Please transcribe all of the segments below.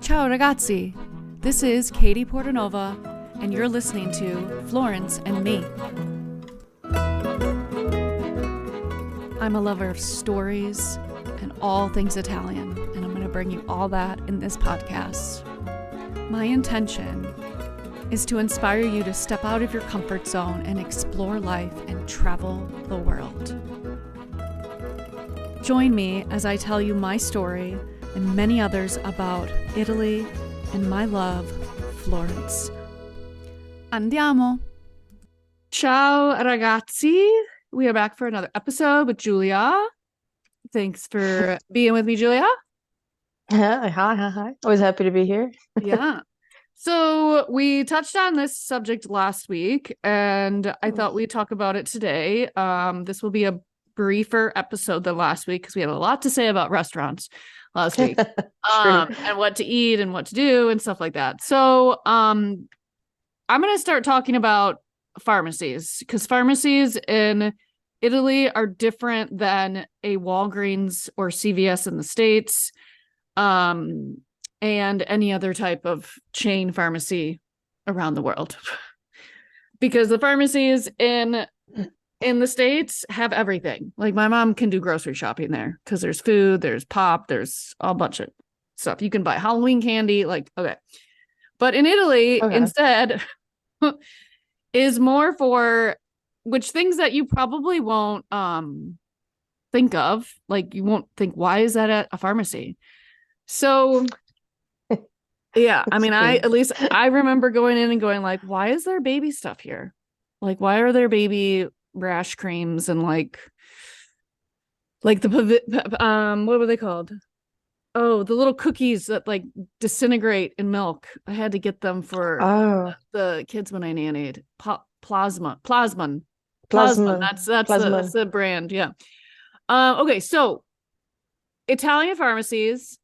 Ciao ragazzi, this is Katie Portanova, and you're listening to Florence and Me. I'm a lover of stories and all things Italian, and I'm going to bring you all that in this podcast. My intention is to inspire you to step out of your comfort zone and explore life and travel the world. Join me as I tell you my story and many others about Italy and my love, Florence. Andiamo! Ciao ragazzi! We are back for another episode with Giulia. Thanks for being with me, Giulia. Hi. Always happy to be here. Yeah. So we touched on this subject last week, and I thought we'd talk about it today. This will be a briefer episode than last week because we had a lot to say about restaurants last week. And what to eat and what to do and stuff like that. So I'm going to start talking about pharmacies, because pharmacies in Italy are different than a Walgreens or CVS in the States, and any other type of chain pharmacy around the world. Because the pharmacies in the States have everything. Like my mom can do grocery shopping there because there's food, there's pop, there's a bunch of stuff. You can buy Halloween candy, like, okay. But in Italy, instead, is more for which things that you probably won't think of. Like you won't think, why is that at a pharmacy? So yeah, I mean, I remember going in and going like, why is there baby stuff here? Like, why are there baby rash creams and like the what were they called? Oh, the little cookies that like disintegrate in milk. I had to get them for the kids when I nannied. Plasmon. That's the brand. Yeah. Okay, so Italian pharmacies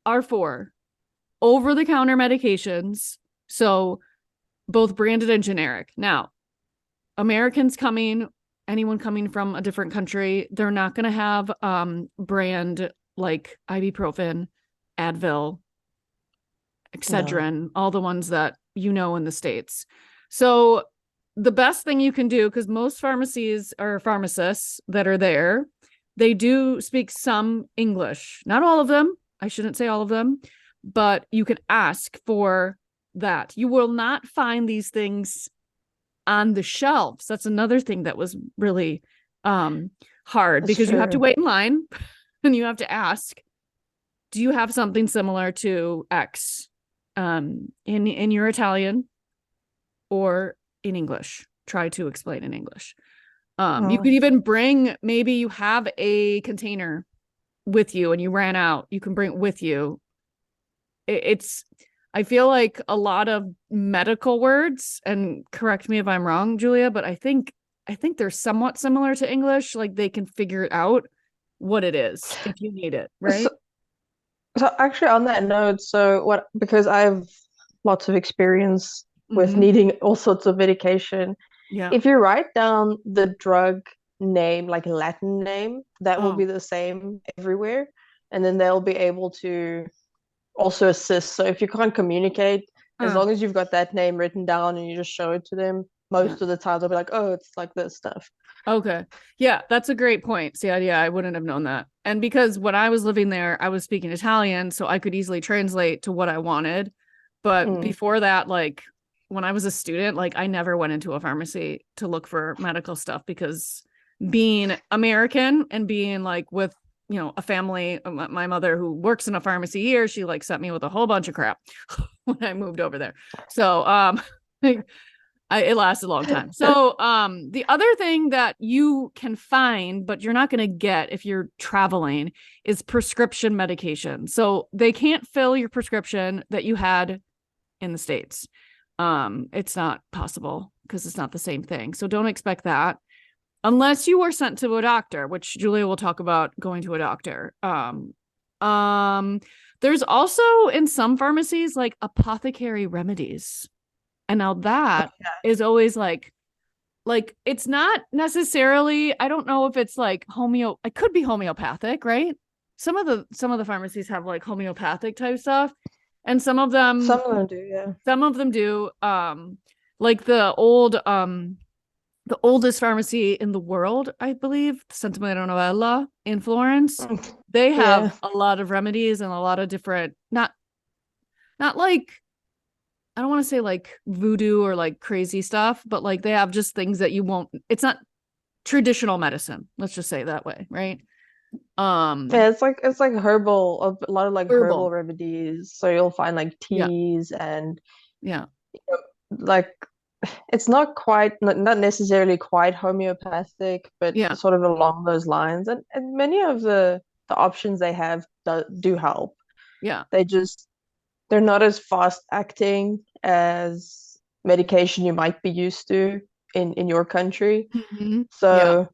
are for over-the-counter medications, so both branded and generic. Now, anyone coming from a different country, they're not going to have brand like ibuprofen, Advil, Excedrin, all the ones that you know in the States. So the best thing you can do, because most pharmacies or pharmacists that are there, they do speak some English. Not all of them. I shouldn't say all of them, but you can ask for that. You will not find these things on the shelves. That's another thing that was really hard, because you have to wait in line and you have to ask, do you have something similar to X in your Italian or in English? Try to explain in English. You could even bring, maybe you have a container with you and you ran out, you can bring it with you. I feel like a lot of medical words, and correct me if I'm wrong, Giulia, but I think they're somewhat similar to English. Like they can figure out what it is if you need it, right? So actually on that note, because I have lots of experience with needing all sorts of medication. Yeah. If you write down the drug name, like Latin name, that will be the same everywhere. And then they'll be able to also assist. So if you can't communicate, as long as you've got that name written down and you just show it to them, most of the time they'll be like, oh, it's like this stuff. Okay. Yeah, that's a great point. See, yeah, I wouldn't have known that. And because when I was living there, I was speaking Italian, so I could easily translate to what I wanted. But before that, like when I was a student, like I never went into a pharmacy to look for medical stuff, because being American and being like with, you know, a family, my mother who works in a pharmacy here, she like sent me with a whole bunch of crap when I moved over there. So it lasted a long time. So the other thing that you can find, but you're not going to get if you're traveling, is prescription medication. So they can't fill your prescription that you had in the States. It's not possible because it's not the same thing. So don't expect that unless you were sent to a doctor, which Giulia will talk about going to a doctor. There's also in some pharmacies like apothecary remedies. And now that is always like it's not necessarily, I don't know if it's like it could be homeopathic, right? Some of the pharmacies have like homeopathic type stuff. And Some of them do, yeah. some of them do. Like the oldest pharmacy in the world, I believe, Santa Maria Novella in Florence. They have Yeah. a lot of remedies and a lot of different, not like, I don't want to say like voodoo or like crazy stuff, but like they have just things that you won't, it's not traditional medicine. Let's just say it that way, right? Yeah, it's like herbal, a lot of like herbal Herbal. remedies. So you'll find like Yeah. teas and Yeah. you know, like it's not necessarily quite homeopathic, but Yeah. sort of along those lines. And many of the options they have do help. Yeah. They just they're not as fast acting as medication you might be used to in your country. Mm-hmm. Yeah. So,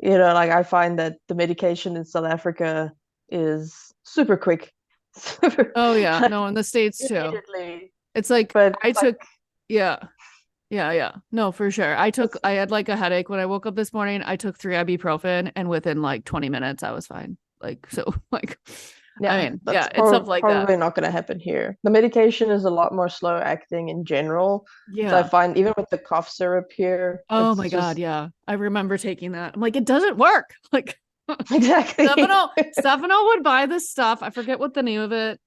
like I find that the medication in South Africa is super quick. Super Oh yeah. like No, in the States too. immediately. It's like But I like took, yeah. Yeah, yeah. No, for sure. I had like a headache when I woke up this morning. I took 3 ibuprofen and within like 20 minutes I was fine. Like, so like, I yeah, mean, that's yeah, it's stuff like that. probably not going to happen here. The medication is a lot more slow acting in general. So I Yeah. find even with the cough syrup here, Oh it's my God. just Yeah. I remember taking that. I'm like, it doesn't work. Like, exactly. Stefano would buy this stuff. I forget what the name of it.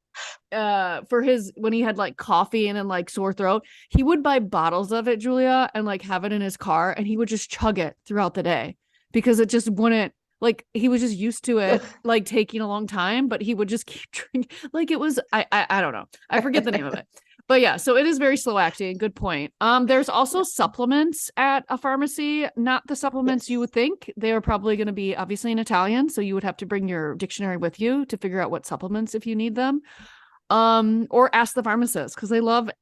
For his when he had like coffee and like sore throat, he would buy bottles of it, Giulia, and like have it in his car, and he would just chug it throughout the day because it just wouldn't, like, he was just used to it like taking a long time, but he would just keep drinking. Like it was, I don't know, I forget the name of it, but yeah, so it is very slow acting. Good point. There's also supplements at a pharmacy, not the supplements you Yes. would think. They are probably going to be obviously in Italian, so you would have to bring your dictionary with you to figure out what supplements if you need them. Or ask the pharmacist, because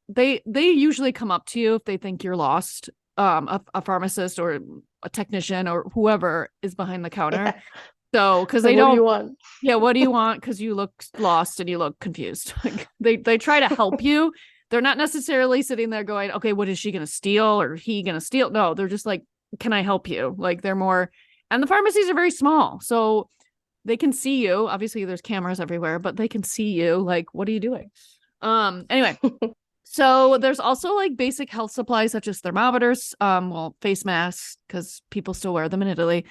they usually come up to you if they think you're lost. A pharmacist or a technician or whoever is behind the counter. Yeah. So because Like, they what do you don't, want? yeah, what do you want? Because you look lost and you look confused. Like they try to help you. They're not necessarily sitting there going, okay, what is she gonna steal or he gonna steal? No, they're just like, can I help you? Like they're more, and the pharmacies are very small, so they can see you. Obviously, there's cameras everywhere, but they can see you. Like, what are you doing? Anyway, so there's also like basic health supplies such as thermometers, well, face masks, because people still wear them in Italy,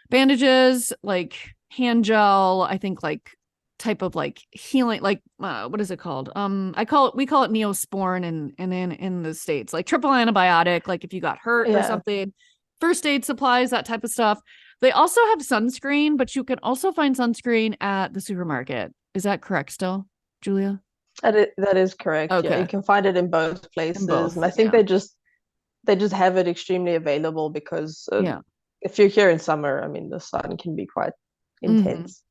bandages, like hand gel, I think like type of like healing, like what is it called? We call it Neosporin and in the States, like triple antibiotic, like if you got hurt or Yeah. something, first aid supplies, that type of stuff. They also have sunscreen, but you can also find sunscreen at the supermarket. Is that correct still, Giulia? That is correct. Yeah, you Okay. can find it in both In places, and both. I think Yeah. they just have it extremely available because Yeah. if you're here in summer, I mean, the sun can be quite Hmm. intense.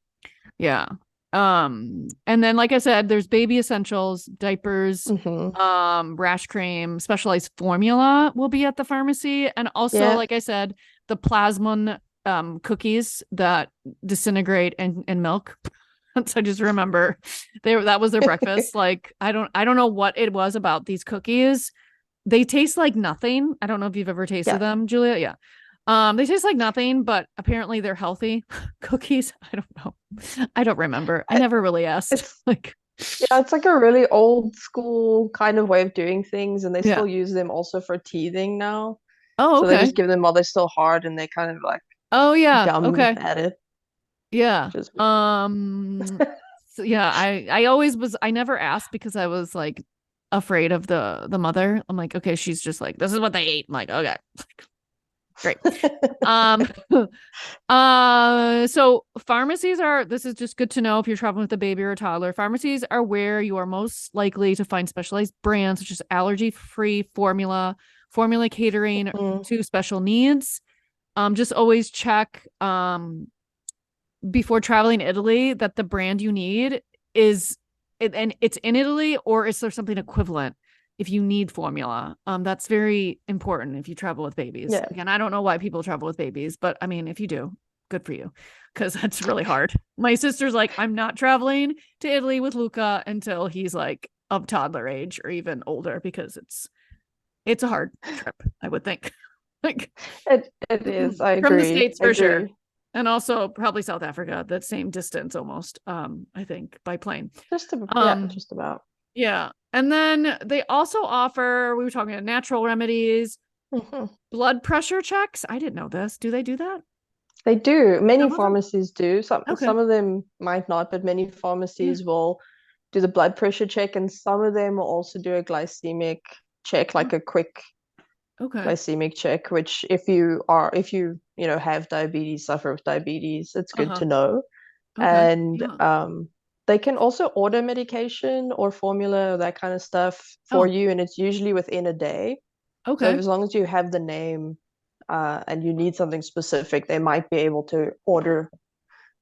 Yeah. And then like I said, there's baby essentials, diapers, Hmm. rash cream, specialized formula will be at the pharmacy. And also, Yeah. like I said, the plasmon cookies that disintegrate in milk. So I just remember that was their breakfast. Like I don't know what it was about these cookies. They taste like nothing. I don't know if you've ever tasted Yeah. them, Giulia. Yeah. They taste like nothing, but apparently they're healthy cookies. I don't know. I don't remember. I I, never really asked. it's Like, yeah, it's like a really old school kind of way of doing things, and they yeah. still use them also for teething now. Oh, So they okay. just give them while they're still hard, and they kind of like Oh, yeah. gum Okay. at it, Yeah. which is So yeah, I always was, I never asked because I was like afraid of the mother. I'm like, okay, she's just like, this is what they eat. I'm like, okay. Great. Um, so pharmacies are, this is just good to know if you're traveling with a baby or a toddler. Pharmacies are where you are most likely to find specialized brands such as allergy-free formula catering Mm, to special needs. Just always check before traveling to Italy that the brand you need is and it's in Italy, or is there something equivalent if you need formula. That's very important if you travel with babies. yeah. Again, I don't know why people travel with babies, but I mean, if you do, good for you, because that's really hard. My sister's like, I'm not traveling to Italy with Luca until he's like of toddler age or even older, because it's a hard trip, I would think. Like It is. I from the agree. States I for sure. agree. And also probably South Africa, that same distance almost, I think, by plane. Yeah, just about. Yeah. And then they also offer, we were talking about natural remedies, blood pressure checks. I didn't know this. Do they do that? They do. Many Some of them? pharmacies do. Okay. Some of them might not, but many Yeah. pharmacies will do the blood pressure check, and some of them will also do a glycemic check, like a quick Okay. glycemic check, which if you have diabetes, suffer with diabetes, it's good Uh-huh. to know. Okay. And Yeah. they can also order medication or formula or that kind of stuff for Oh, you, and it's usually within a day. So okay. as long as you have the name and you need something specific, they might be able to order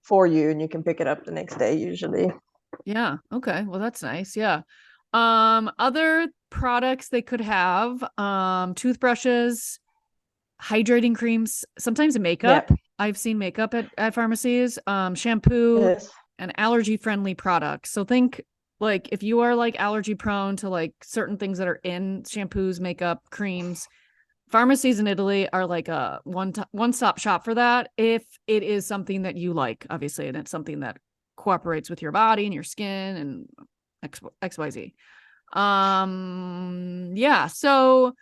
for you, and you can pick it up the next day usually. Yeah. Okay. Well, that's nice. Yeah. Other products they could have, toothbrushes, hydrating creams, sometimes Yeah. makeup. I've seen makeup at pharmacies, shampoo Yes. and allergy friendly products. So think like if you are like allergy prone to like certain things that are in shampoos, makeup, creams, pharmacies in Italy are like a one-stop shop for that if it is something that you like, obviously, and it's something that cooperates with your body and your skin and XYZ. Yeah, so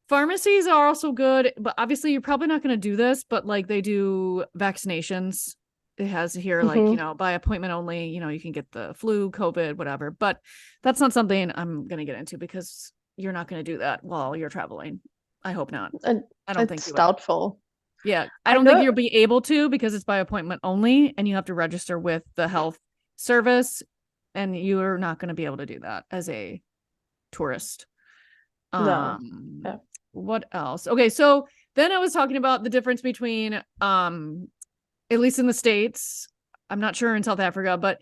pharmacies are also good, but obviously you're probably not going to do this, but like they do vaccinations. It has here, like, Mm-hmm. by appointment only, you can get the flu, COVID, whatever. But that's not something I'm going to get into because you're not going to do that while you're traveling. I hope not. And I don't think it's you will. doubtful. Yeah. I I don't think know. you'll be able to because it's by appointment only and you have to register with the health service. And you're not going to be able to do that as a tourist. No. Um, Yeah. what else? Okay, so then I was talking about the difference between at least in the States, I'm not sure in South Africa, but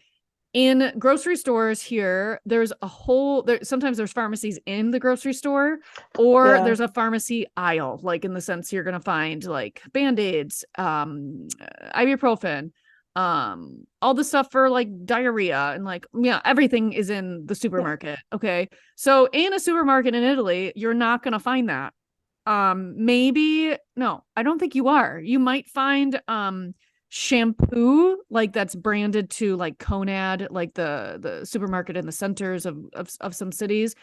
in grocery stores here, sometimes there's pharmacies in the grocery store, or Yeah. there's a pharmacy aisle, like in the sense you're gonna find like band-aids, ibuprofen, all the stuff for like diarrhea and like everything is in the Yeah. supermarket. Okay. So in a supermarket in Italy, you're not gonna find that. Maybe no, I don't think you are. You might find shampoo like that's branded to like Conad, like the supermarket in the centers of some cities,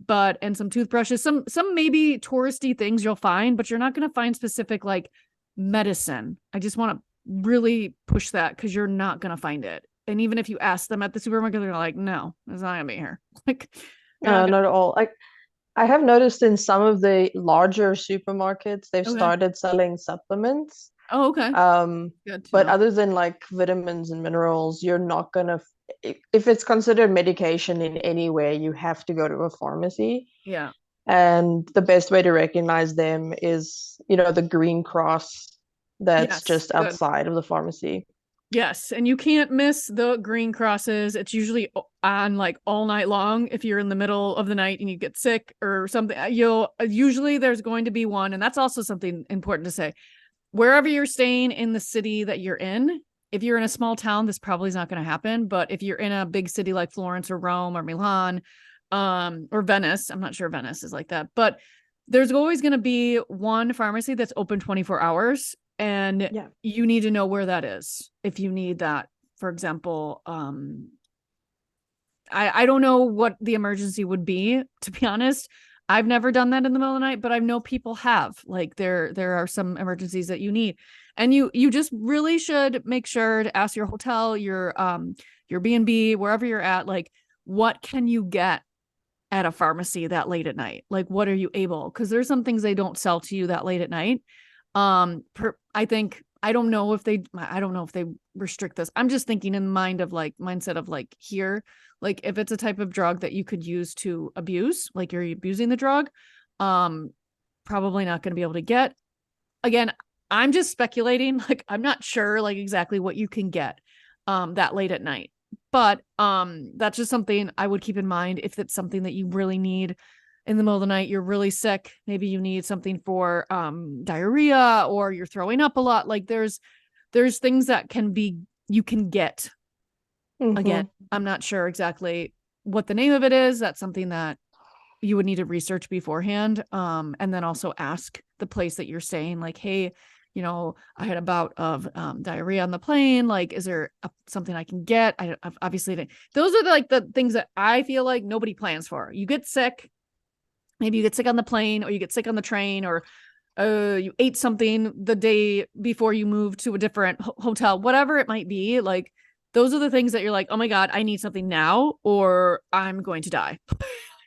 but and some toothbrushes, some maybe touristy things you'll find, but you're not going to find specific like medicine. I just want to really push that because you're not going to find it. And even if you ask them at the supermarket, they're like, no, it's not gonna be here. Like you're not Not at all. I have noticed in some of the larger supermarkets, they've gonna. Okay. started selling supplements. Oh, okay. Um, Good to but know. other than like vitamins and minerals, you're not gonna, if it's considered medication in any way, you have to go to a pharmacy. Yeah. And the best way to recognize them is, the green cross that's Yes. just Good. outside of the pharmacy. Yes, and you can't miss the green crosses. It's usually on like all night long. If you're in the middle of the night and you get sick or something, you'll usually there's going to be one. And that's also something important to say. Wherever you're staying in the city that you're in, if you're in a small town, this probably is not going to happen. But if you're in a big city like Florence or Rome or Milan, or Venice, I'm not sure Venice is like that, but there's always going to be one pharmacy that's open 24 hours and Yeah. you need to know where that is if you need that. For example, I don't know what the emergency would be, to be honest. I've never done that in the middle of the night, but I know people have. Like there are some emergencies that you need. And you just really should make sure to ask your hotel, your B&B, wherever you're at, like what can you get at a pharmacy that late at night? Like what are you able? Because there's some things they don't sell to you that late at night. I think I don't know if they restrict this. I'm just thinking in the mindset of like here, like if it's a type of drug that you could use to abuse, like you're abusing the drug, probably not going to be able to get. Again, I'm just speculating. Like I'm not sure like exactly what you can get that late at night. But that's just something I would keep in mind if it's something that you really need in the middle of the night, you're really sick, maybe you need something for diarrhea or you're throwing up a lot. Like there's things that you can get. Again, Mm-hmm. I'm not sure exactly what the name of it is. That's something that you would need to research beforehand. And then also ask the place that you're staying, like, hey, I had a bout of diarrhea on the plane. Like, is there something I can get? I've obviously, those are like the things that I feel like nobody plans for. You get sick. Maybe you get sick on the plane, or you get sick on the train, or you ate something the day before you move to a different hotel, whatever it might be. Like, those are the things that you're like, oh my God, I need something now, or I'm going to die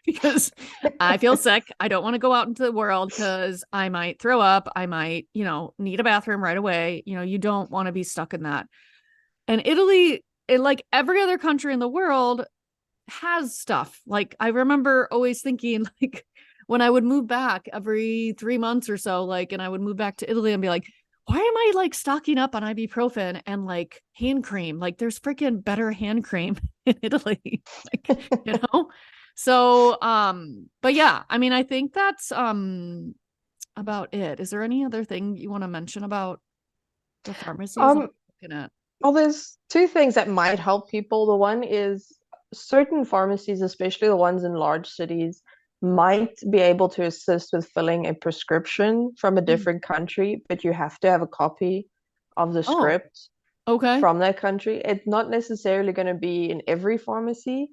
because I feel sick. I don't want to go out into the world because I might throw up. I might, need a bathroom right away. You don't want to be stuck in that. And Italy, like every other country in the world, has stuff. Like, I remember always thinking, like, when I would move back every 3 months or so, like, and I would move back to Italy and be like, why am I like stocking up on ibuprofen and like hand cream? Like, there's freaking better hand cream in Italy. Like, So, but yeah, I mean, I think that's about it. Is there any other thing you want to mention about the pharmacies I'm Um, looking at? well, there's two things that might help people. The one is certain pharmacies, especially the ones in large cities, might be able to assist with filling a prescription from a different country, but you have to have a copy of the Oh, script okay. from that country. It's not necessarily going to be in every pharmacy,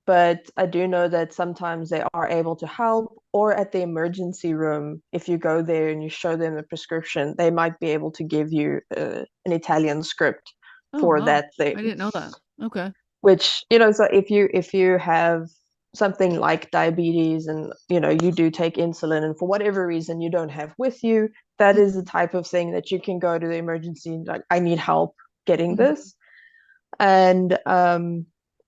but I do know that sometimes they are able to help, or at the emergency room, if you go there and you show them the prescription, they might be able to give you an Italian script Oh, for wow. that I thing. didn't know that. Okay. Which, so if you have something like diabetes and you do take insulin and for whatever reason you don't have with you, that is the type of thing that you can go to the emergency, like, I need help getting Mhm. this. And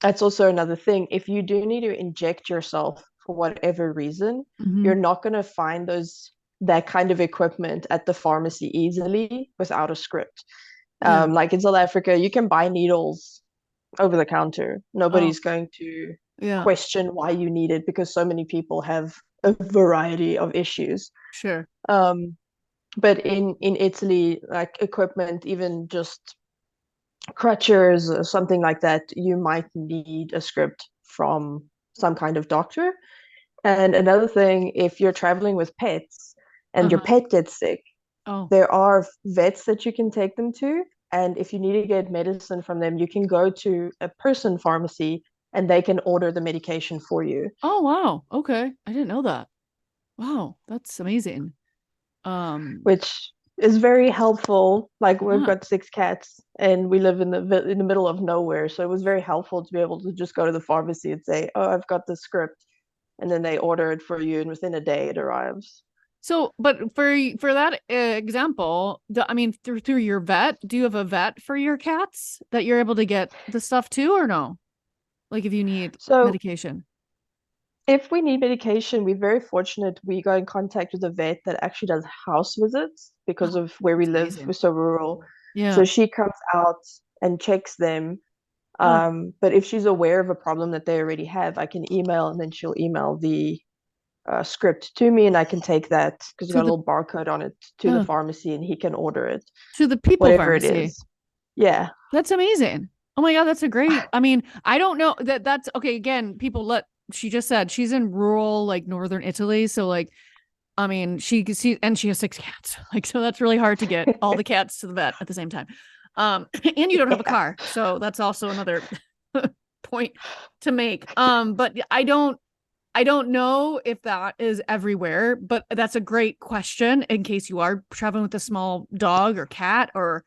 that's also another thing. If you do need to inject yourself for whatever reason, Mhm. you're not going to find that kind of equipment at the pharmacy easily without a script. Yeah. Like in South Africa, you can buy needles over the counter. Oh, Nobody's going to yeah. question why you need it because so many people have a variety of issues. Sure. Um, but in Italy, like equipment, even just crutches or something like that, you might need a script from some kind of doctor. And another thing, if you're traveling with pets and your Uh-huh. pet gets sick, Oh. there are vets that you can take them to. And if you need to get medicine from them, you can go to a person pharmacy and they can order the medication for you, Oh, wow. Okay. I didn't know that. Wow, that's amazing. Um, which is very helpful. Like, we've yeah. got 6 cats and we live in the middle of nowhere, so it was very helpful to be able to just go to the pharmacy and say, "Oh, I've got the script," and then they order it for you, and within a day it arrives. So, but for that example, I mean, through your vet, do you have a vet for your cats that you're able to get the stuff to, or no? Like, if you need So medication. if we need medication, we're very fortunate. We got in contact with a vet that actually does house visits because Oh, of where we that's live. We're amazing. so rural. Yeah. So she comes out and checks them. Oh, But if she's aware of a problem that they already have, I can email, and then she'll email the script to me, and I can take that because it's to got a the little barcode on it to the uh, pharmacy, and he can order it, to the people whatever it pharmacy. is. Yeah. That's amazing. Oh my God, that's a great. I mean, I don't know that's okay. Again, she just said she's in rural, like northern Italy. So, like, I mean, and she has 6 cats. Like, so that's really hard to get all the cats to the vet at the same time. And you don't have a Yeah. car. So that's also another point to make. But I don't know if that is everywhere, but that's a great question in case you are traveling with a small dog or cat, or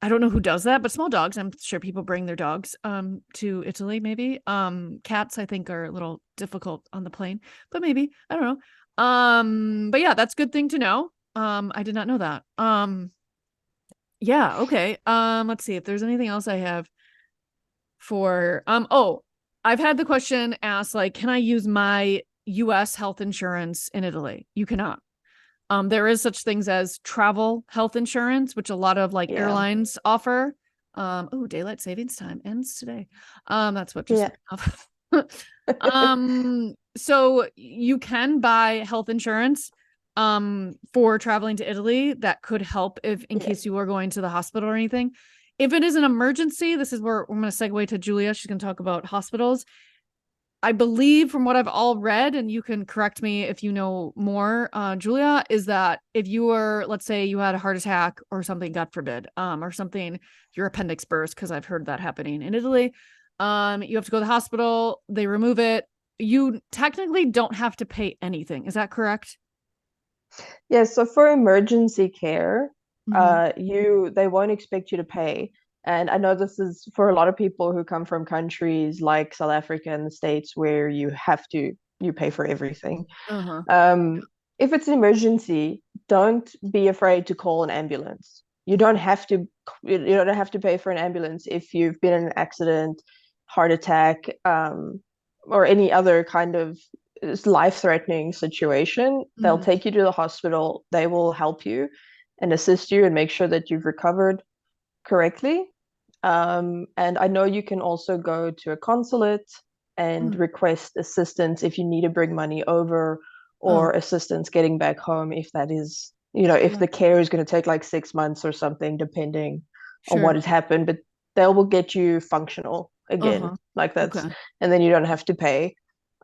I don't know who does that, but small dogs, I'm sure people bring their dogs to Italy maybe. Cats I think are a little difficult on the plane, but maybe, I don't know. But yeah, that's a good thing to know. I did not know that. Yeah, okay. Let's see if there's anything else I have for oh, I've had the question asked, like, can I use my US health insurance in Italy? You cannot. There is such things as travel health insurance, which a lot of like Yeah. airlines offer. Oh, daylight savings time ends today. That's what just Yeah. went off. So you can buy health insurance for traveling to Italy that could help if in Yeah. case you are going to the hospital or anything. If it is an emergency, this is where I'm going to segue to Giulia. She's going to talk about hospitals. I believe from what I've all read, and you can correct me if you know more, Julia, is that if you were, let's say you had a heart attack or something, God forbid, or something, your appendix burst, because I've heard that happening in Italy, you have to go to the hospital, they remove it. You technically don't have to pay anything. Is that correct? Yeah, so for emergency care, Mm-hmm. they won't expect you to pay. And I know this is for a lot of people who come from countries like South Africa and the States where you pay for everything. Uh-huh. Um, if it's an emergency, don't be afraid to call an ambulance. You don't have to pay for an ambulance if you've been in an accident, heart attack, or any other kind of life-threatening situation. They'll Mm-hmm. take you to the hospital. They will help you and assist you and make sure that you've recovered correctly. And I know you can also go to a consulate and Mm. request assistance if you need to bring money over Oh, or assistance getting back home if that is, if yeah, the care is going to take like 6 months or something, depending on what sure. has happened. But they will get you functional again. Uh-huh. Like that's, Okay. and then you don't have to pay.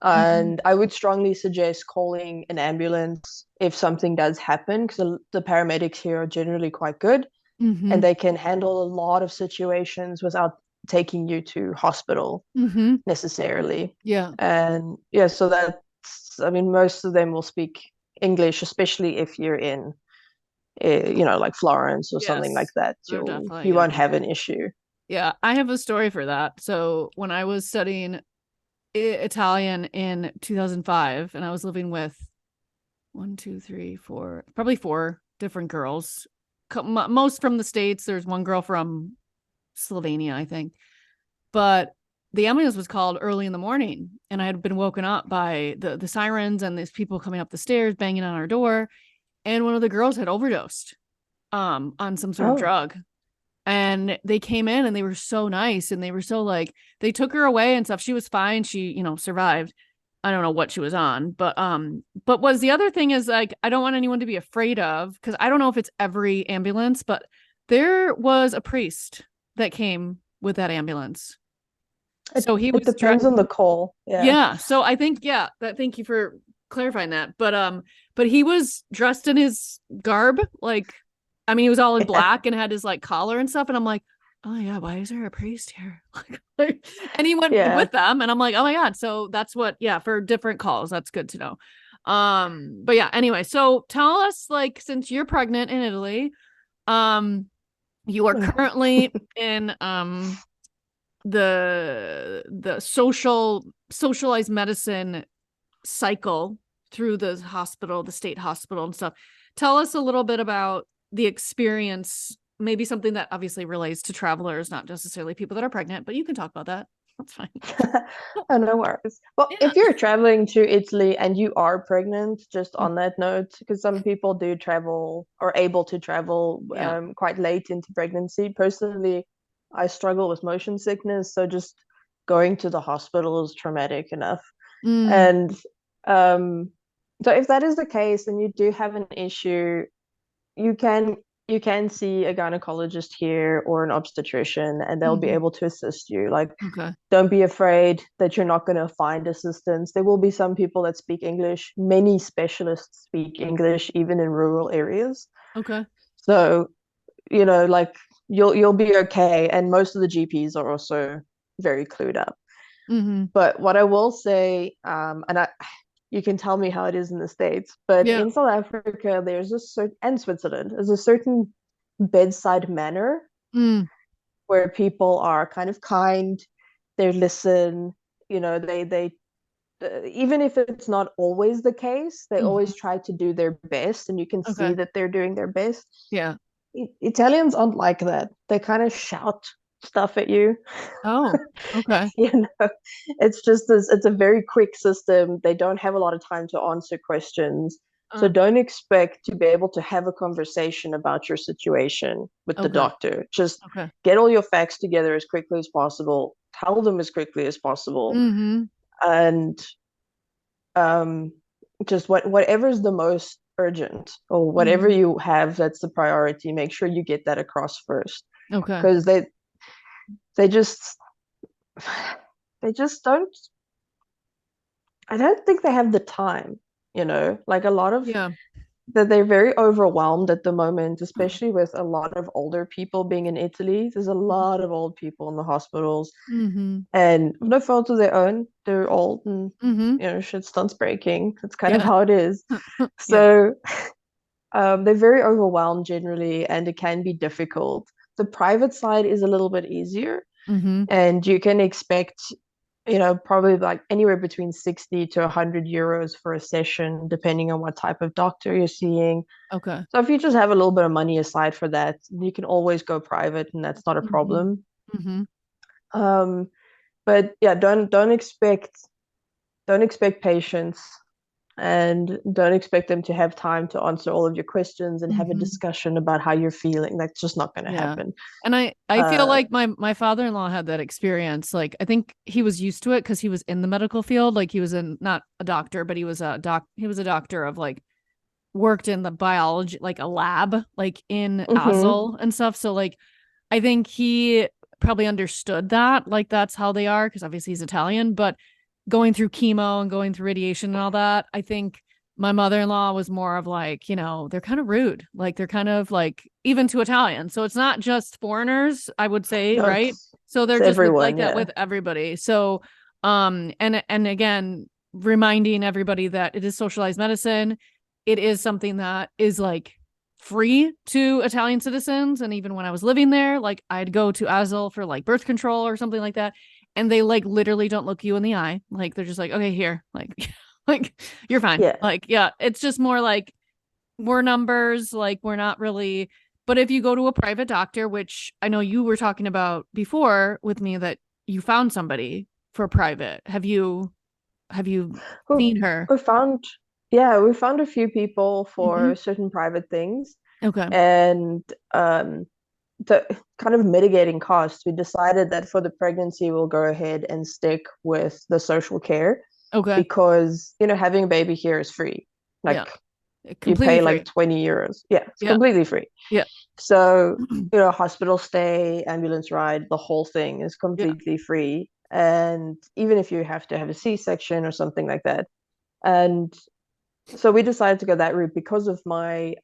Mm-hmm. And I would strongly suggest calling an ambulance if something does happen, because the paramedics here are generally quite good Mm-hmm. and they can handle a lot of situations without taking you to hospital Mm-hmm. necessarily. Yeah. And yeah, so I mean, most of them will speak English, especially if you're in, like Florence or something like Yes. that. They're You definitely you gonna won't be. have an issue. Yeah, I have a story for that. So when I was studying Italian in 2005, and I was living with one, two, three, four, probably four different girls, most from the States. There's one girl from Slovenia, I think. But the ambulance was called early in the morning, and I had been woken up by the sirens and these people coming up the stairs, banging on our door. And one of the girls had overdosed on some sort of Oh, drug, and they came in and they were so nice, and they were so like, they took her away and stuff. She was fine, she survived. I don't know what she was on, but was the other thing is, like, I don't want anyone to be afraid of, because I don't know if it's every ambulance, but there was a priest that came with that ambulance. it, So he it was depends on the call. Yeah. yeah, so I think, yeah, that, thank you for clarifying that. But he was dressed in his garb, like, I mean, he was all in Yeah. black and had his like collar and stuff, and I'm like, oh yeah, why is there a priest here? And he went Yeah. with them, and I'm like, oh my god. So that's what, yeah, for different calls, that's good to know. But yeah, anyway, so tell us, like, since you're pregnant in Italy, um, you are currently in the socialized medicine cycle through the hospital, the state hospital and stuff. Tell us a little bit about the experience, maybe something that obviously relates to travelers, not necessarily people that are pregnant, but you can talk about that. That's fine. Oh, no worries. Well, Yeah. if you're traveling to Italy and you are pregnant, just on that note, because some people do travel or able to travel Yeah. quite late into pregnancy. Personally, I struggle with motion sickness, so just going to the hospital is traumatic enough. Mm, And um, so if that is the case and you do have an issue, you can you can see a gynecologist here or an obstetrician and they'll be hmm. able to assist you. Like, Okay. don't be afraid that you're not going to find assistance. There will be some people that speak English. Many specialists speak English, even in rural areas. Okay. So, like, you'll be okay. And most of the GPs are also very clued up. Hmm. But what I will say, you can tell me how it is in the States, but Yeah. in South Africa, there's a certain, and Switzerland, there's a certain bedside manner Mm. where people are kind of kind, they listen, they even if it's not always the case, they Hmm. always try to do their best, and you can see Okay. that they're doing their best. Yeah. Italians aren't like that. They kind of shout stuff at you. Oh, okay. you know, it's just this, it's a very quick system. They don't have a lot of time to answer questions. So Uh, don't expect to be able to have a conversation about your situation with the okay. doctor. Just Okay. get all your facts together as quickly as possible, tell them as quickly as possible, Hmm. and um, just whatever's the most urgent or whatever Hmm. you have that's the priority, make sure you get that across first, Okay. because they just they just don't I don't think they have the time, like a lot of Yeah. that they're very overwhelmed at the moment, especially with a lot of older people being in Italy. There's a lot of old people in the hospitals Mm-hmm. and no fault of their own. They're old and Mm-hmm. shit starts breaking. That's kind of Yeah. how it is. Yeah. So they're very overwhelmed generally, and it can be difficult. The private side is a little bit easier, Mm-hmm. and you can expect, probably like anywhere between 60 to 100 euros for a session, depending on what type of doctor you're seeing. Okay. So if you just have a little bit of money aside for that, you can always go private, and that's not a Mm-hmm. problem. Mm-hmm. Um, but yeah, don't expect patience, and don't expect them to have time to answer all of your questions and have a Mm-hmm. discussion about how you're feeling. That's just not going to Yeah. happen. And I feel Uh, like my father-in-law had that experience. Like I think he was used to it because he was in the medical field. Like he was in not a doctor, but he was a doctor of like worked in the biology, like a lab, like in mhm. Azul and stuff. So like I think he probably understood that, like that's how they are, because obviously he's Italian, but going through chemo and going through radiation and all that, I think my mother-in-law was more of like, they're kind of rude. Like they're kind of like even to Italians. So it's not just foreigners, I would say, No, right? So it's they're just with like everyone. that Yeah. with everybody. So and again, reminding everybody that it is socialized medicine. It is something that is like free to Italian citizens. And even when I was living there, like I'd go to Azul for like birth control or something like that. And they like literally don't look you in the eye. Like they're just like, okay, here, like, like you're fine. Yeah. Like, yeah, it's just more like we're numbers, like we're not really. But if you go to a private doctor, which I know you were talking about before with me that you found somebody for private. Have you We seen her? we found, yeah, we found a few people Mm-hmm. for certain private things, Okay. and um, the kind of mitigating costs, we decided that for the pregnancy, we'll go ahead and stick with the social care Okay. because, having a baby here is free. Yeah. Like you Completely pay like free. 20 euros. Yeah, it's Yeah. completely free. Yeah. So, hospital stay, ambulance ride, the whole thing is Yeah. completely free. And even if you have to have a C-section or something like that. And so we decided to go that route because of my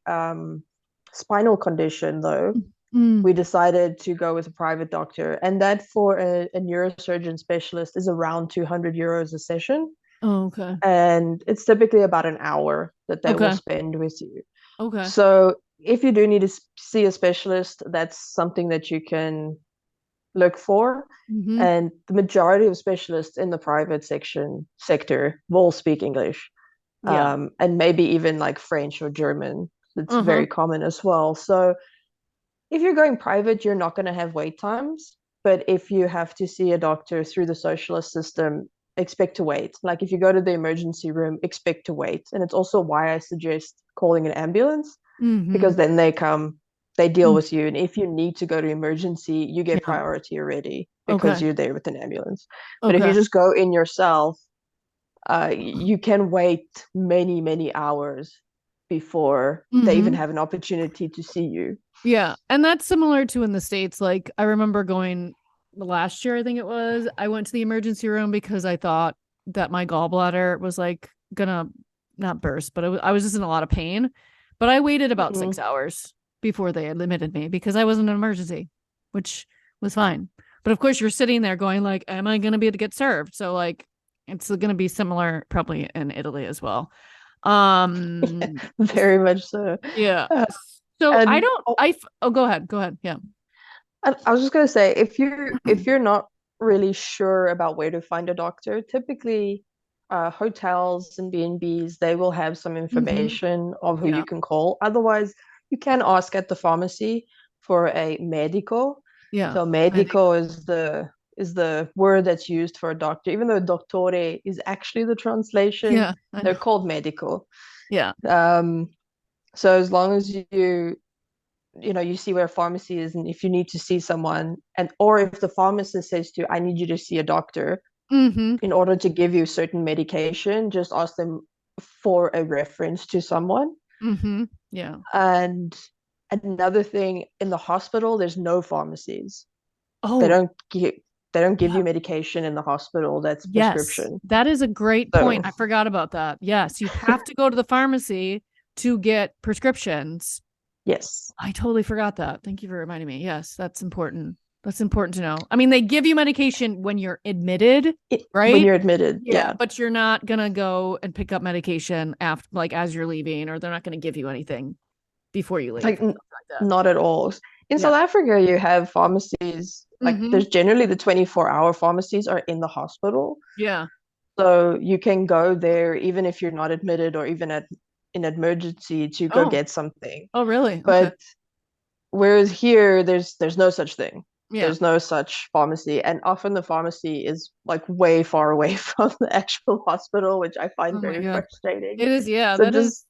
spinal condition, though. Mm. We decided to go with a private doctor, and that for a neurosurgeon specialist is around 200 euros a session. Oh, okay. And it's typically about an hour that they will Okay. spend with you. Okay. So if you do need to see a specialist, that's something that you can look for. Mm-hmm. And the majority of specialists in the private sector will speak English, Yeah. and maybe even like French or German. It's Uh-huh. very common as well. So if you're going private, you're not going to have wait times. But if you have to see a doctor through the socialist system, expect to wait. Like if you go to the emergency room, expect to wait. And it's also why I suggest calling an ambulance, Mm-hmm. because then they come, they deal Mm. with you. And if you need to go to emergency, you get Yeah. priority already because Okay. you're there with an ambulance. But if you Okay. just go in yourself, you can wait many, many hours before they even Mm-hmm. have an opportunity to see you. Yeah. And that's similar to in the States. Like I remember going last year, I think it was, I went to the emergency room because I thought that my gallbladder was like gonna not burst, but I was just in a lot of pain. But I waited about Mm-hmm. 6 hours before they admitted me because I was in an emergency, which was fine. But of course, you're sitting there going like, "Am I gonna be able to get served?" So like, it's gonna be similar probably in Italy as well. Um, Very much so. yeah. Uh, So I and don't. Oh, go ahead. Go ahead. Yeah. I was just gonna say, if you're not really sure about where to find a doctor, typically hotels and B&Bs, they will have some Mm-hmm. information of who Yeah. you can call. Otherwise, you can ask at the pharmacy for a medico. Yeah. So I think. medico is the word that's used for a doctor, even though dottore is actually the translation, Yeah. I they're know. called medico. Yeah. Um, so as long as you see where a pharmacy is, and if you need to see someone, and or if the pharmacist says to you, I need you to see a doctor Mm-hmm. in order to give you certain medication, just ask them for a reference to someone. Mm-hmm. Yeah. And another thing, in the hospital there's no pharmacies. They Oh, don't give, they don't give you medication in the hospital that's Yes, prescription. that is a great point. So I forgot about that. Yes, you have to go to the pharmacy to get prescriptions. yes, I totally forgot that. Thank you for reminding me. Yes, that's important. That's important to know. I mean, they give you medication when you're admitted, when right? you're admitted, Yeah, yeah. but you're not gonna go and pick up medication after, like, as you're leaving, or they're not gonna give you anything before you leave. Like Like that. not at all. In Yeah. South Africa, you have pharmacies, like Mm-hmm. there's generally the 24-hour pharmacies are in the hospital. Yeah. So you can go there even if you're not admitted or even at in emergency to go Oh. get something. Oh, really? Okay. But whereas here, there's no such thing. Yeah. There's no such pharmacy, and often the pharmacy is like way far away from the actual hospital, which I find Oh my very God. frustrating. It is. Yeah. So That is. just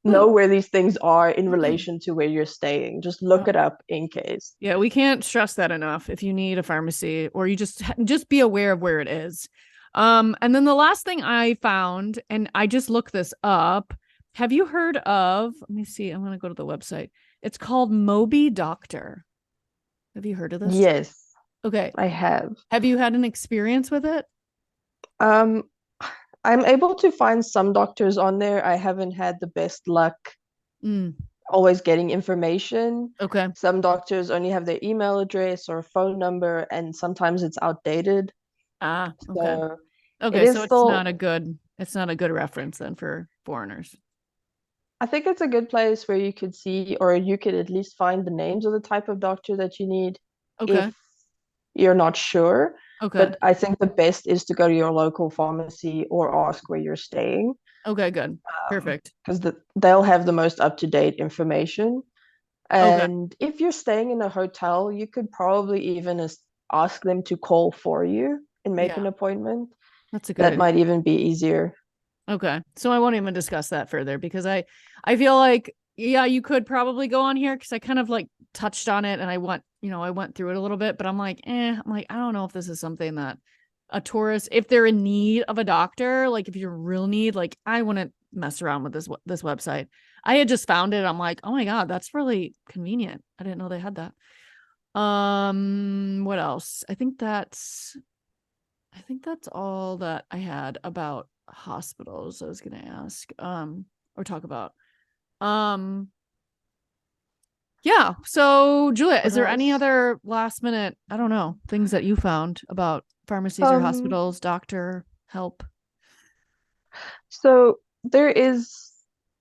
know where these things are in relation to where you're staying. Just look it up in case. Yeah, we can't stress that enough. If you need a pharmacy, or you just be aware of where it is. And then the last thing I found, and I just looked this up. Have you heard of? Let me see. I'm gonna go to the website. It's called Moby Doctor. Have you heard of this? Yes, Okay. I have. Have you had an experience with it? Um, I'm able to find some doctors on there. I haven't had the best luck Mm, always getting information. okay. Some doctors only have their email address or phone number, and sometimes it's outdated. Ah, okay. So it Okay, is so still, it's not a good reference then for foreigners. I think it's a good place where you could see, or you could at least find the names of the type of doctor that you need Okay. if you're not sure. Okay. But I think the best is to go to your local pharmacy or ask where you're staying, Okay, good. Perfect. because they'll have the most up-to-date information. Okay. And if you're staying in a hotel, you could probably even ask them to call for you and make Yeah, an appointment. that's a good That idea. might even be easier. Okay. So I won't even discuss that further because I feel like, yeah, you could probably go on here because I kind of like touched on it and I went through it a little bit, but I'm like, I don't know if this is something that a tourist, if they're in need of a doctor, like if you're in real need, like I wouldn't mess around with this website. I had just found it. I'm like, oh my God, that's really convenient. I didn't know they had that. What else? I think that's all that I had about hospitals I was gonna ask or talk about. Um yeah. So Julia, is What there any else? other last minute, I don't know, things that you found about pharmacies or Um, hospitals, doctor help? so there is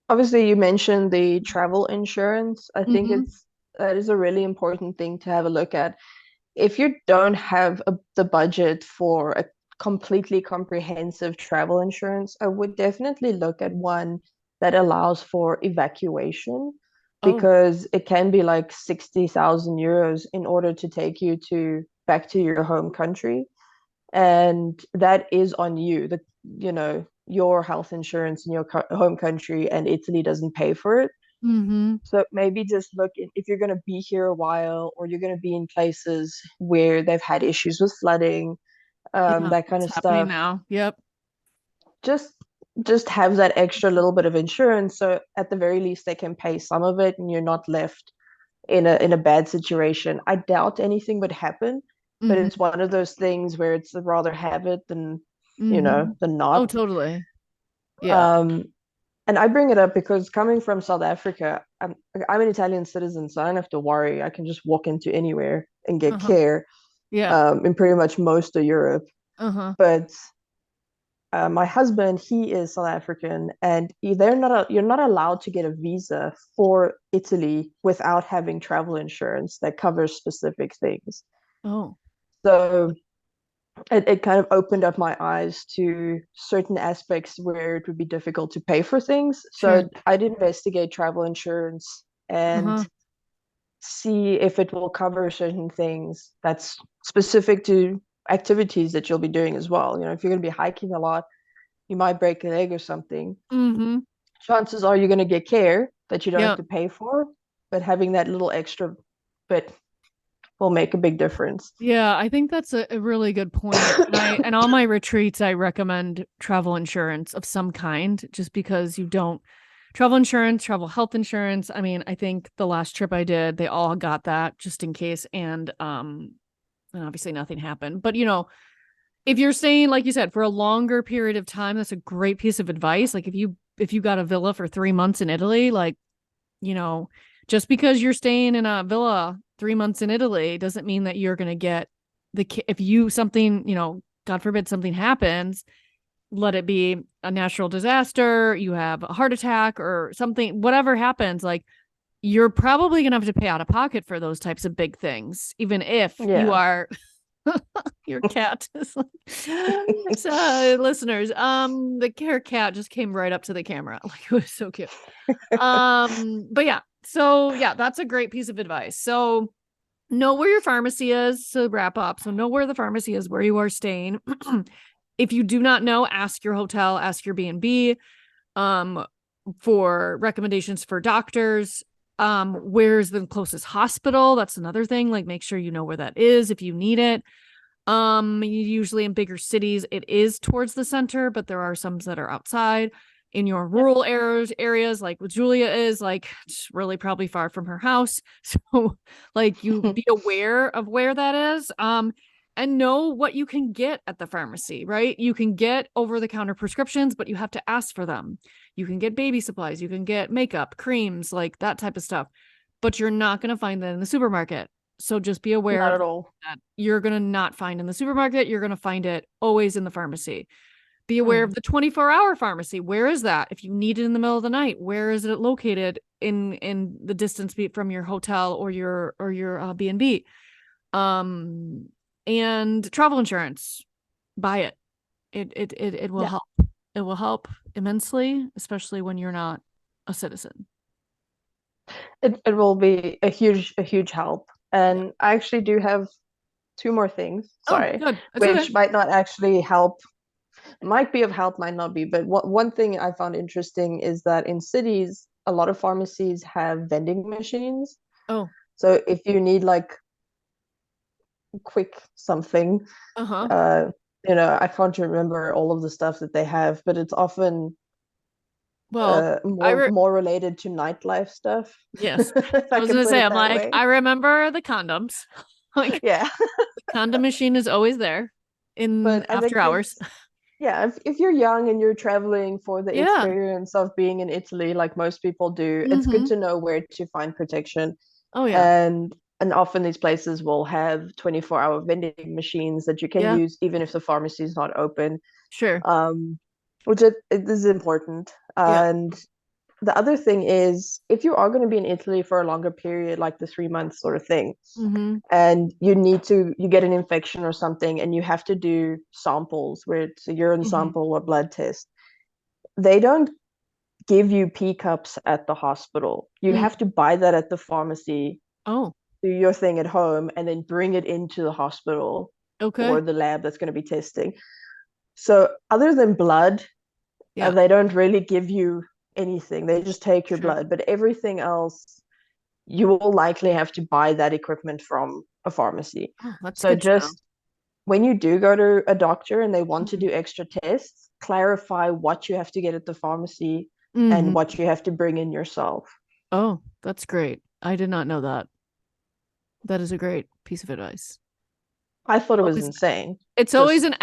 obviously you mentioned the travel insurance. I think Mm-hmm. it's that is a really important thing to have a look at. If you don't have the budget for a completely comprehensive travel insurance, I would definitely look at one that allows for evacuation Oh. because it can be like 60,000 euros in order to take you to back to your home country. And that is on you. Your health insurance in your home country, and Italy doesn't pay for it. Mm-hmm. So maybe just look if you're going to be here a while or you're going to be in places where they've had issues with flooding, Yeah, that kind it's of happening stuff. now. Yep. Just just have that extra little bit of insurance so at the very least they can pay some of it and you're not left in a bad situation. I doubt anything would happen, but Mm-hmm. it's one of those things where it's rather have it than Mm-hmm. than Oh, not. totally. Yeah. Um, And I bring it up because coming from South Africa, I'm an Italian citizen, so I don't have to worry. I can just walk into anywhere and get Uh-huh. care Yeah. in pretty much most of Europe. Uh-huh. But my husband, he is South African, and you're not allowed to get a visa for Italy without having travel insurance that covers specific things. Oh. So it kind of opened up my eyes to certain aspects where it would be difficult to pay for things. Sure. So I'd investigate travel insurance and Uh-huh. see if it will cover certain things that's specific to activities that you'll be doing as well. If you're going to be hiking a lot, you might break a leg or something. Mm-hmm. Chances are you're going to get care that you don't have Yep. to pay for, but having that little extra bit will make a big difference. Yeah, I think that's a really good point. And all my retreats, I recommend travel insurance of some kind, just because you don't travel insurance, travel health insurance. I mean, I think the last trip I did, they all got that just in case. And and obviously nothing happened. But if you're staying, like you said, for a longer period of time, that's a great piece of advice. Like if you got a villa for 3 months in Italy, like, just because you're staying in a villa 3 months in Italy doesn't mean that you're going to get if you something, God forbid something happens, let it be a natural disaster, you have a heart attack or something, whatever happens, like you're probably going to have to pay out of pocket for those types of big things, even if you Yeah. are your cat is like, listeners, her cat just came right up to the camera. Like, it was so cute. But yeah, so yeah, that's a great piece of advice. So know where your pharmacy is. So wrap up. So know where the pharmacy is, where you are staying. If you do not know, ask your hotel, ask your B&B, for recommendations for doctors. Where's the closest hospital? That's another thing. Like, make sure you know where that is if you need it. Usually in bigger cities, it is towards the center, but there are some that are outside. In your rural areas, like what Giulia is, like, it's really probably far from her house. So, like, you be aware of where that is. And know what you can get at the pharmacy, right? You can get over-the-counter prescriptions, but you have to ask for them. You can get baby supplies, you can get makeup, creams, like that type of stuff, but you're not going to find that in the supermarket. So just be aware Not at all. that you're going to not find in the supermarket. You're going to find it always in the pharmacy. Be aware of the 24-hour pharmacy. Where is that? If you need it in the middle of the night, where is it located in the distance from your hotel or your B&B? And travel insurance, buy it. It will help. It will help immensely, especially when you're not a citizen. It will be a huge help. And I actually do have two more things, Oh, sorry, good. It's okay. which might not actually help, might be of help, might not be. But one thing I found interesting is that in cities, a lot of pharmacies have vending machines. Oh, So if you need like quick something, uh-huh. uh, I can't remember all of the stuff that they have, but it's often Well, more related to nightlife stuff. yes. If I I was can gonna put say, it I'm that like, way. I remember the condoms. Like, Yeah. the condom machine is always there in But I after think hours. yeah, if you're young and you're traveling for the Yeah. experience of being in Italy, like most people do, it's good Mm-hmm. to know where to find protection. Oh yeah. And often these places will have 24-hour vending machines that you can Yeah. use even if the pharmacy is not open, Sure. um, which it is important. Yeah. And the other thing is, if you are going to be in Italy for a longer period, like the 3 months sort of thing, Mm-hmm. and you get an infection or something, and you have to do samples where it's a urine Mm-hmm. sample or blood test, they don't give you P cups at the hospital. You Mm. have to buy that at the pharmacy, Oh, do your thing at home, and then bring it into the hospital or okay. the lab that's going to be testing. So, other than blood, Yeah. they don't really give you anything. They just take your Sure. blood, but everything else, you will likely have to buy that equipment from a pharmacy. Oh, that's So, good to know. just when you do go to a doctor and they want to Mm-hmm. do extra tests, clarify what you have to get at the pharmacy and Mm-hmm. what you have to bring in yourself. Oh, that's great. I did not know that. That is a great piece of advice. I thought it was Always insane. It's always Just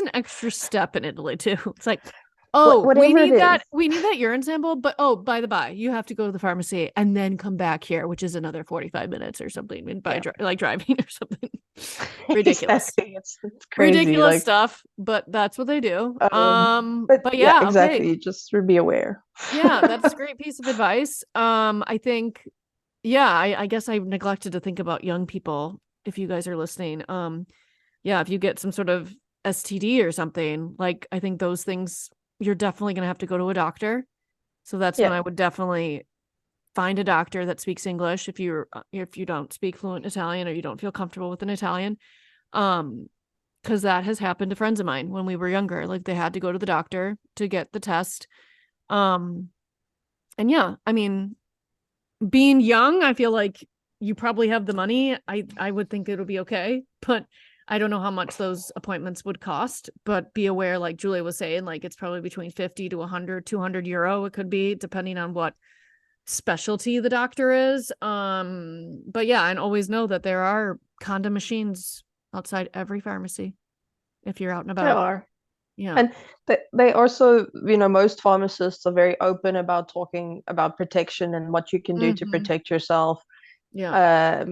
an extra step in Italy too. It's like, oh, we whatever it need is. that urine sample, but oh, by the by, you have to go to the pharmacy and then come back here, which is another 45 minutes or something, and Yeah, like driving or something. Ridiculous. exactly. It's crazy. Ridiculous Like, stuff, but that's what they do. but But yeah, yeah, okay. exactly. Just be aware. Yeah, that's a great piece of advice. I think, yeah, I guess I neglected to think about young people if you guys are listening. Yeah, if you get some sort of STD or something, like, I think those things, you're definitely going to have to go to a doctor. So that's when Yeah, I would definitely find a doctor that speaks English if you don't speak fluent Italian or you don't feel comfortable with an Italian. Because that has happened to friends of mine when we were younger. Like, they had to go to the doctor to get the test. Um, and yeah, I mean, being young, I feel like you probably have the money. I would think it'll be okay, but I don't know how much those appointments would cost. But be aware, like Julia was saying, like, it's probably between 50 to 100, 200 euro. It could be, depending on what specialty the doctor is. But yeah, and always know that there are condom machines outside every pharmacy if you're out and There about. are. Yeah. And they also, most pharmacists are very open about talking about protection and what you can do to Mm-hmm. protect yourself. Yeah.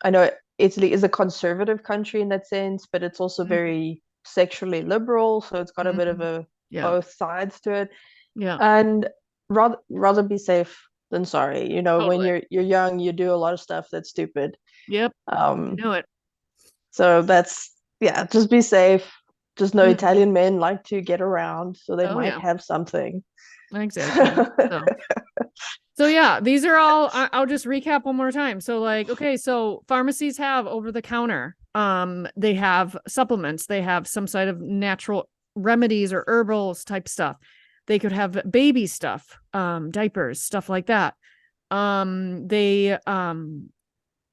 I know Italy is a conservative country in that sense, but it's also very sexually liberal, so it's got a bit of Mm-hmm. a Yeah. both sides to it. Yeah. And rather be safe than sorry. When Totally. you're young, you do a lot of stuff that's stupid. Yep. I Um, know it. so that's yeah, just be safe. Just know Mm. Italian men like to get around, so they Oh might yeah. have something. Exactly. So yeah, these are all, I'll just recap one more time. So like, okay, so pharmacies have over the counter, they have supplements, they have some sort of natural remedies or herbals type stuff. They could have baby stuff, diapers, stuff like that. They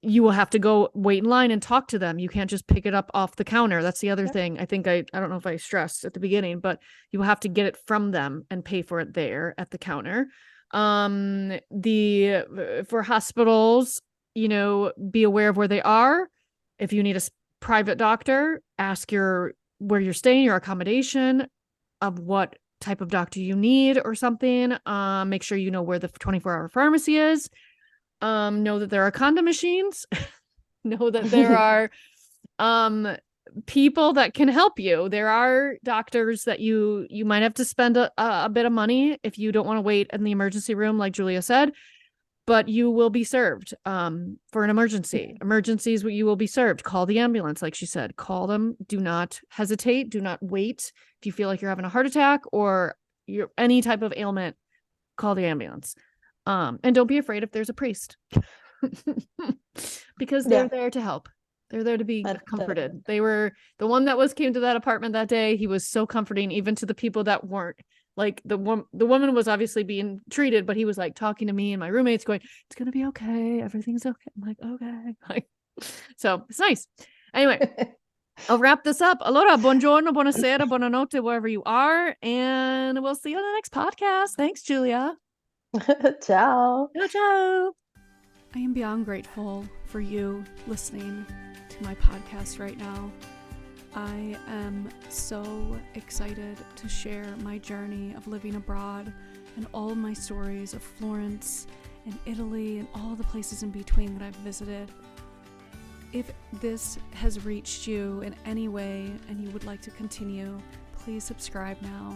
you will have to go wait in line and talk to them. You can't just pick it up off the counter. That's the other thing. I think I don't know if I stressed at the beginning, but you will have to get it from them and pay for it there at the counter. The for hospitals, be aware of where they are. If you need a private doctor, ask where you're staying, your accommodation, of what type of doctor you need or something. Make sure you know where the 24-hour pharmacy is. Know that there are condom machines. Know that there are people that can help you. There are doctors that you might have to spend a bit of money if you don't want to wait in the emergency room, like Giulia said, but you will be served for an emergency. Emergencies, you will be served. Call the ambulance, like she said. Call them. Do not hesitate. Do not wait. If you feel like you're having a heart attack or any type of ailment, call the ambulance. And don't be afraid if there's a priest. Because they're Yeah, there to help. They're there to be that comforted. They were the one that came to that apartment that day. He was so comforting, even to the people that weren't. Like the woman was obviously being treated, but he was like talking to me and my roommates, going, "It's gonna be okay. Everything's okay." I'm like, "Okay." Like, so it's nice. Anyway, I'll wrap this up. Allora, buongiorno, buonasera, buonanotte, wherever you are, and we'll see you on the next podcast. Thanks, Giulia. Ciao. Ciao, ciao. I am beyond grateful for you listening to my podcast right now. I am so excited to share my journey of living abroad and all of my stories of Florence and Italy and all the places in between that I've visited. If this has reached you in any way and you would like to continue, please subscribe now.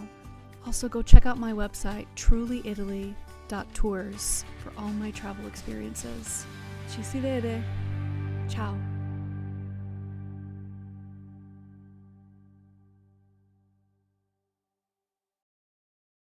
Also, go check out my website, trulyitaly.tours, for all my travel experiences. Ci si vede. Ciao.